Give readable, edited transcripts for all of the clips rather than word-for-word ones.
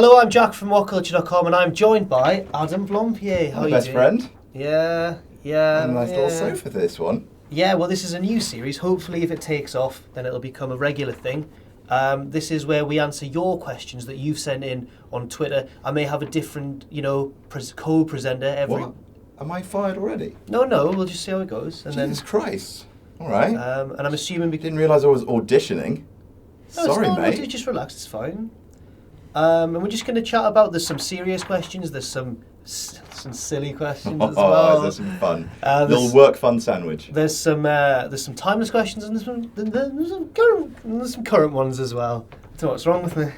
Hello, I'm Jack from WhatCulture.com and I'm joined by Adam Blompier. How are you best doing? friend. Yeah. And a nice little sofa for this one. Yeah, well, this is a new series. Hopefully, if it takes off, then it'll become a regular thing. This is where we answer your questions that you've sent in on Twitter. I may have a different, co-presenter every... What? Am I fired already? No, we'll just see how it goes. And Jesus Christ. All right. And I'm assuming... Didn't realise I was auditioning. No, Sorry, it's not, mate. No, just relax, it's fine. And we're just going to chat about, there's some serious questions, there's some silly questions as well. There's some fun. Little work fun sandwich. There's some timeless questions and there's some current ones as well. I don't know what's wrong with me.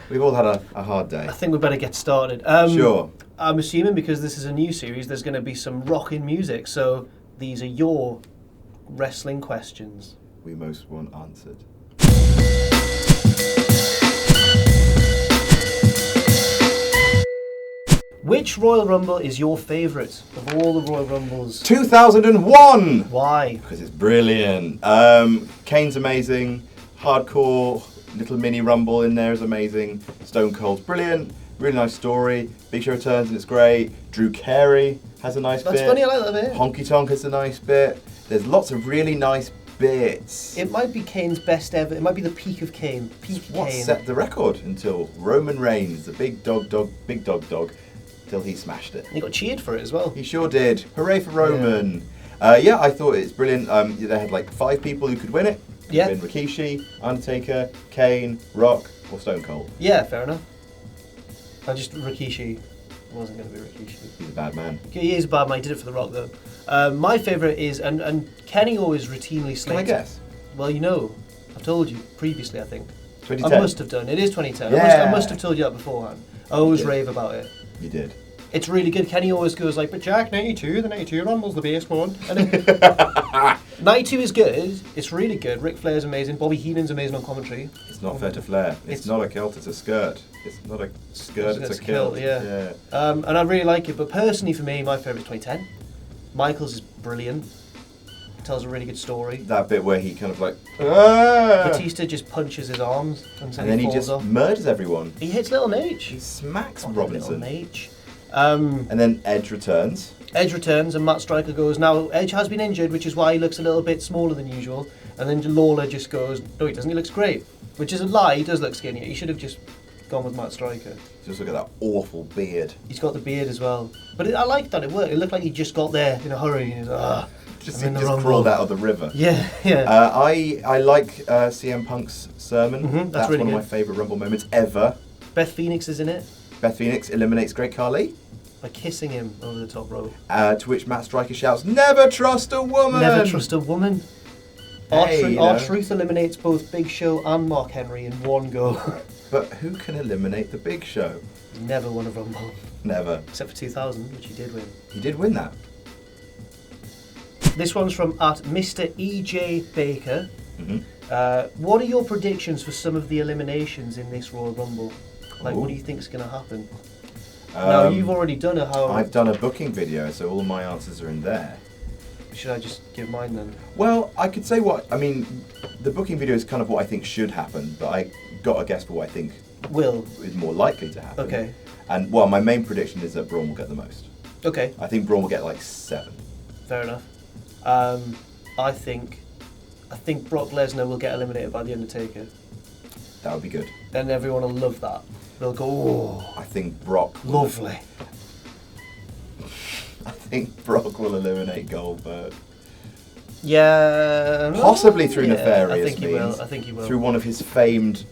We've all had a hard day. I think we better get started. Sure. I'm assuming because this is a new series, there's going to be some rocking music. So these are your wrestling questions. We most want answered. Which Royal Rumble is your favourite of all the Royal Rumbles? 2001! Why? Because it's brilliant. Kane's amazing. Hardcore little mini rumble in there is amazing. Stone Cold's brilliant. Really nice story. Big Show returns and it's great. Drew Carey has a nice bit. That's funny, I like that bit. Honky Tonk has a nice bit. There's lots of really nice bits. It might be Kane's best ever. It might be the peak of Kane. What set the record until Roman Reigns, the big dog, till he smashed it. He got cheered for it as well. He sure did. Hooray for Roman. Yeah, I thought it's brilliant. They had like 5 people who could win it. Yeah. Been Rikishi, Undertaker, Kane, Rock, or Stone Cold. Yeah, fair enough. Rikishi wasn't going to be Rikishi. He's a bad man. He is a bad man. He did it for The Rock though. My favourite is, and Kenny always routinely slates. Can I guess? Well, I've told you previously, I think. 2010. I must have done. It is 2010. Yeah. I must have told you that beforehand. I always rave about it. You did. It's really good. Kenny always goes like, but Jack, 92, the 92 Rumble's the best one. And 92 is good. It's really good. Ric Flair's amazing. Bobby Heenan's amazing on commentary. It's not fair to Flair. It's not a kilt, it's a skirt. It's not a skirt, it's a kilt. Yeah. And I really like it. But personally for me, my favourite is 2010. Michaels is brilliant. Tells a really good story. That bit where he kind of like, Batista just punches his arms and then he just murders everyone. He hits Little Nate. He smacks Robinson. Little Nate. And then Edge returns. Edge returns and Matt Striker goes, now Edge has been injured, which is why he looks a little bit smaller than usual. And then Lawler just goes, no he doesn't, he looks great. Which is a lie, he does look skinnier. He should have just gone with Matt Striker. Just look at that awful beard. He's got the beard as well. But I like that, it worked. It looked like he just got there in a hurry. And he was like, Just crawled out of the river. Yeah. I like CM Punk's sermon. That's really one of my favourite Rumble moments ever. Beth Phoenix is in it. Beth Phoenix eliminates Great Khali. By kissing him over the top rope. To which Matt Striker shouts, "Never trust a woman!" Never trust a woman. Hey, R-Truth eliminates both Big Show and Mark Henry in one go. But who can eliminate the Big Show? He never won a Rumble. Never. Except for 2000, which he did win. He did win that. This one's from @Mr. E.J. Baker. Mm-hmm. What are your predictions for some of the eliminations in this Royal Rumble? Like, what do you think is going to happen? Now, you've already done I've done a booking video, so all my answers are in there. Should I just give mine then? Well, I could say the booking video is kind of what I think should happen, but I got a guess for what I think is more likely to happen. Okay. And, well, my main prediction is that Braun will get the most. Okay. I think Braun will get like 7. Fair enough. I think Brock Lesnar will get eliminated by The Undertaker. That would be good. Then everyone will love that. They'll go, oh. I think Brock will Lovely. I think Brock will eliminate Goldberg. Yeah. Possibly through nefarious I think means. I think he will. Through one of his famed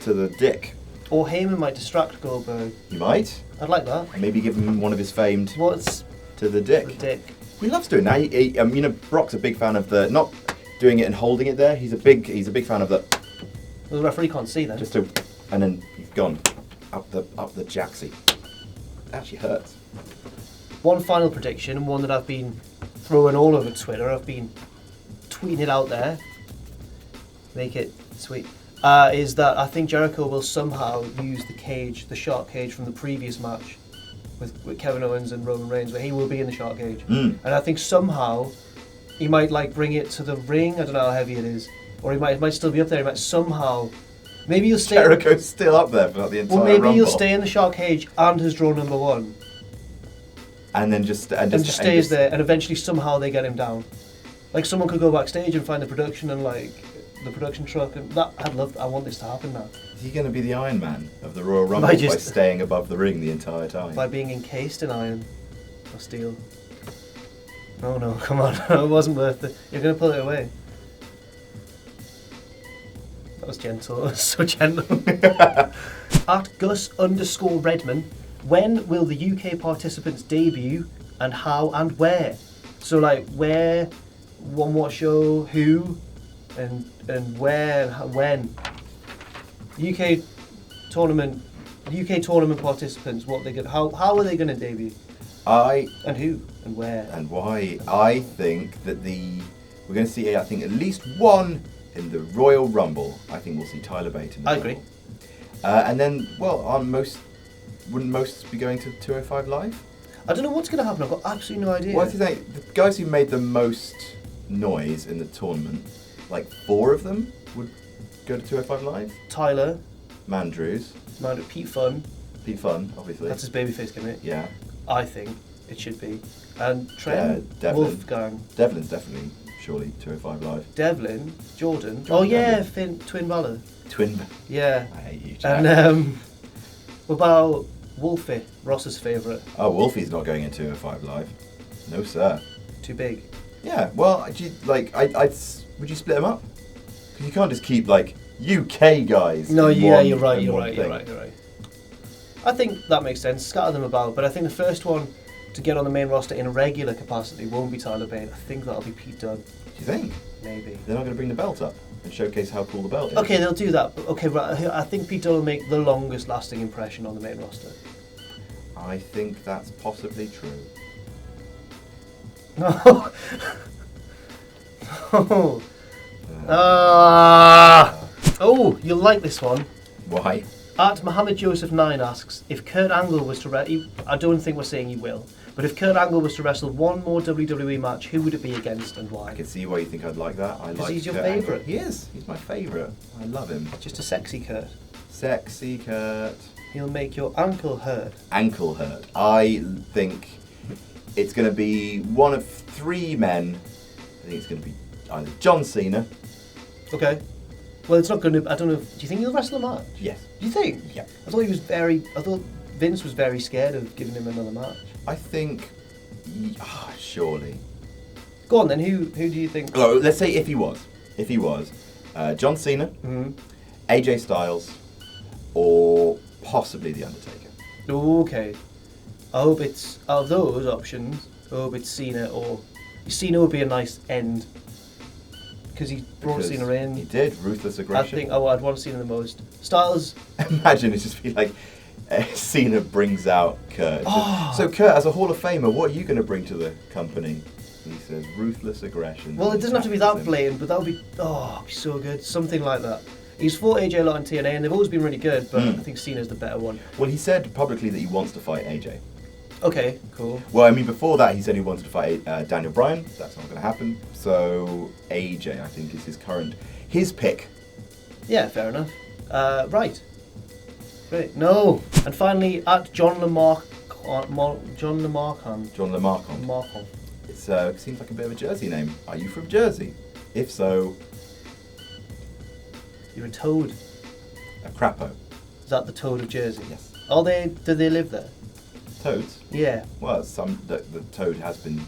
to the dick. Or Heyman might distract Goldberg. He might. I'd like that. Maybe give him one of his famed What's to the dick. the dick? He loves doing that. Brock's a big fan of the not doing it and holding it there. He's a big fan of the. Well, the referee can't see that. And then he's gone up the jacksie. It actually hurts. One final prediction, and one that I've been throwing all over Twitter. I've been tweeting it out there. Make it sweet. Is that I think Jericho will somehow use the shark cage from the previous match with Kevin Owens and Roman Reigns, where he will be in the shark cage. And I think somehow he might bring it to the ring. I don't know how heavy it is, or he might still be up there. He might somehow Maybe you'll stay. Jericho's still up there for like the entire Well, maybe Rumble. you'll stay in the shark cage and has drawn number one, And then just stays there, and eventually somehow they get him down. Like someone could go backstage and find the production and like the production truck, and that I want this to happen now. Is he going to be the Iron Man of the Royal Rumble by staying above the ring the entire time? By being encased in iron or steel. No, come on, it wasn't worth it. You're gonna pull it away. That was gentle. That was so gentle. At Gus_Redman, when will the UK participants debut, and how and where? So like where, on what show, who, and where, and when. UK tournament participants. What they gonna? How are they going to debut? And who and where and why? I think that we're going to see at least one in the Royal Rumble. I think we'll see Tyler Bate in the Rumble. agree. And then, wouldn't most be going to 205 Live? I don't know what's going to happen. I've got absolutely no idea. What do you think? The guys who made the most noise in the tournament, like 4 of them would go to 205 Live. Tyler, Mandrews, Pete Fun, obviously. That's his babyface gimmick. Yeah. I think it should be. And Trent, Devlin. Wolfgang. Devlin's definitely, surely 205 Live. Devlin, Jordan. Twin Balor. Twin. Yeah. I hate you, Jack. And what about Wolfie, Ross's favourite? Oh, Wolfie's not going in 205 Live. No, sir. Too big. Yeah. Well, would you split them up? Because you can't just keep UK guys. No, you're right. I think that makes sense. Scatter them about, but I think the first one to get on the main roster in a regular capacity won't be Tyler Bate. I think that'll be Pete Dunne. Do you think? Maybe. They're not going to bring the belt up and showcase how cool the belt is. Okay, they'll do that. But okay, right. I think Pete Dunne will make the longest lasting impression on the main roster. I think that's possibly true. No. No. Oh, you'll like this one. Why? At Mohammed Joseph 9 asks, if Kurt Angle was to I don't think we're saying he will, but if Kurt Angle was to wrestle one more WWE match, who would it be against and why? I can see why you think I'd like that. Because he's your favourite. He is. He's my favourite. I love him. Just a sexy Kurt. Sexy Kurt. He'll make your ankle hurt. Ankle hurt. I think it's going to be one of 3 men. I think it's going to be either John Cena. Okay. Well, it's not going to. I don't know. Do you think he'll wrestle a match? Yes. Do you think? Yeah. I thought Vince was very scared of giving him another match. I think. Surely. Go on then. Who do you think? Oh, let's say if he was, John Cena, AJ Styles, or possibly The Undertaker. Okay. I hope it's out of those options. I hope it's Cena would be a nice end. Because he brought Cena in. He did, ruthless aggression. I think I'd want to see him the most. Styles. Imagine it just be like Cena brings out Kurt. So Kurt, as a Hall of Famer, what are you going to bring to the company? He says ruthless aggression. Well, it doesn't have to be that blatant, but that would be it'd be so good. Something like that. He's fought AJ a lot in TNA, and they've always been really good, but I think Cena's the better one. Well, he said publicly that he wants to fight AJ. Okay, cool. Well, I mean, before that, he said he wanted to fight Daniel Bryan. That's not going to happen. So AJ, I think, is his pick. Yeah, fair enough. Right. Great. No. And finally, at John Lamarcon. It seems like a bit of a Jersey name. Are you from Jersey? If so, you're a toad. A crapo. Is that the toad of Jersey? Yes. Do they live there? Toads? Yeah. Well, the toad has been.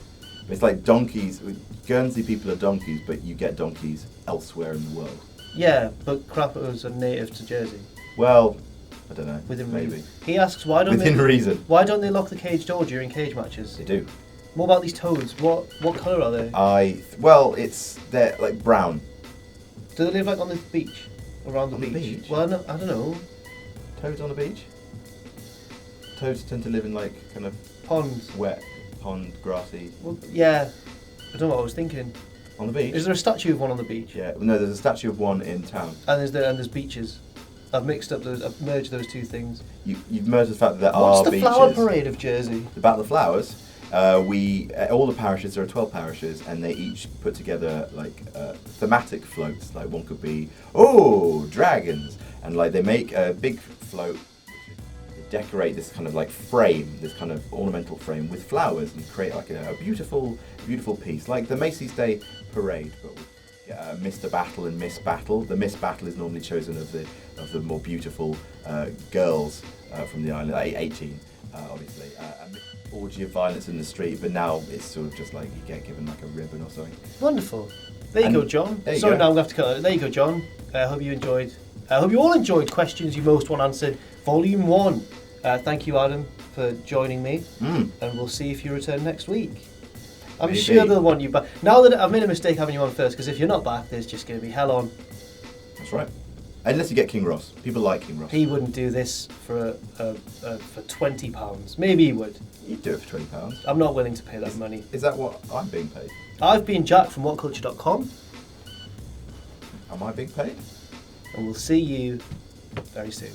It's like donkeys. Guernsey people are donkeys, but you get donkeys elsewhere in the world. Yeah, but crapos are native to Jersey. Well, I don't know. Within maybe. reason. He asks why don't reason. Why don't they lock the cage door during cage matches? They do. What about these toads? What colour are they? They're like brown. Do they live like on the beach? Around the beach? Well, no, I don't know. Toads on the beach? Toads tend to live in like kind of ponds, wet, grassy. Well, yeah, I don't know what I was thinking. On the beach? Is there a statue of one on the beach? Yeah, no, there's a statue of one in town. And there's beaches. I've merged those two things. You've merged the fact that there are beaches. What's the flower parade of Jersey? About the flowers, all the parishes, there are 12 parishes, and they each put together like thematic floats. Like one could be, dragons, and like they make a big float. They decorate this kind of like frame, this kind of ornamental frame with flowers, and create like a beautiful piece, like the Macy's Day Parade, but with Mr. Battle and Miss Battle. The Miss Battle is normally chosen of the more beautiful girls from the island, 18, obviously. And the orgy of violence in the street, but now it's sort of just like you get given like a ribbon or something. Wonderful. There you go, John. There you Sorry, go. now I'm going to have to cut it. There you go, John. I hope you enjoyed. I hope you all enjoyed Questions You Most Want Answered, Volume 1. Thank you, Adam, for joining me. And we'll see if you return next week. I'm Maybe. sure they'll want you back. Now that I've made a mistake having you on first, because if you're not back, there's just going to be hell on. That's right. Unless you get King Ross. People like King Ross. He wouldn't do this for £20. Maybe he would. You'd do it for £20. I'm not willing to pay that money. Is that what I'm being paid? I've been Jack from WhatCulture.com. Am I being paid? And we'll see you very soon.